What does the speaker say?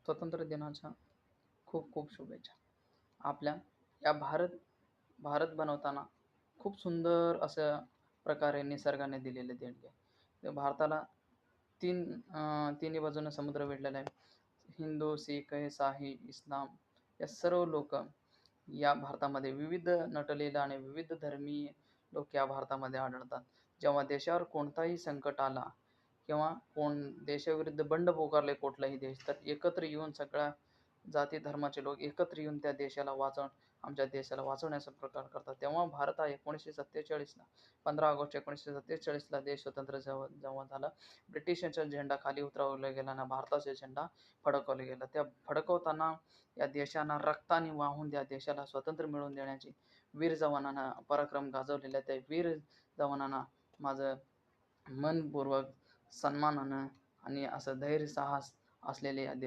स्वातंत्र्य दिनाच्या खूप खूप शुभेच्छा. आपल्या या भारत बनवताना खूप सुंदर अशा प्रकारे निसर्गाने दिलेले देणगी आहे. तर भारताला तिन्ही बाजूने समुद्र वेढलेला आहे. हिंदू, शीख, इसाई, इस्लाम या सर्व लोक या भारतामध्ये विविध नटलेला आणि विविध धर्मीय लोक या भारतामध्ये आढळतात. जेव्हा देशावर कोणताही संकट आला किंवा कोण देशाविरुद्ध बंड पुकारले कुठलाही देश, तर एकत्र येऊन सगळ्या जाती धर्माचे लोक एकत्र येऊन त्या देशाला आमच्या देशाला वाचवण्याचा प्रकार करतात. तेव्हा भारत हा 1947ला 15 ऑगस्ट 1947ला देश स्वतंत्र जेव्हा झाला, ब्रिटिशांचा झेंडा खाली उतरवला गेला आणि भारताचा झेंडा फडकवला गेला. त्या फडकवताना या देशाला रक्ताने वाहून त्या देशाला स्वातंत्र्य मिळवून देण्याची वीर जवानांना पराक्रम गाजवलेल्या त्या वीर जवानांना माझं मनपूर्वक सन्मानानं आणि असं धैर्य साहस असलेले या देश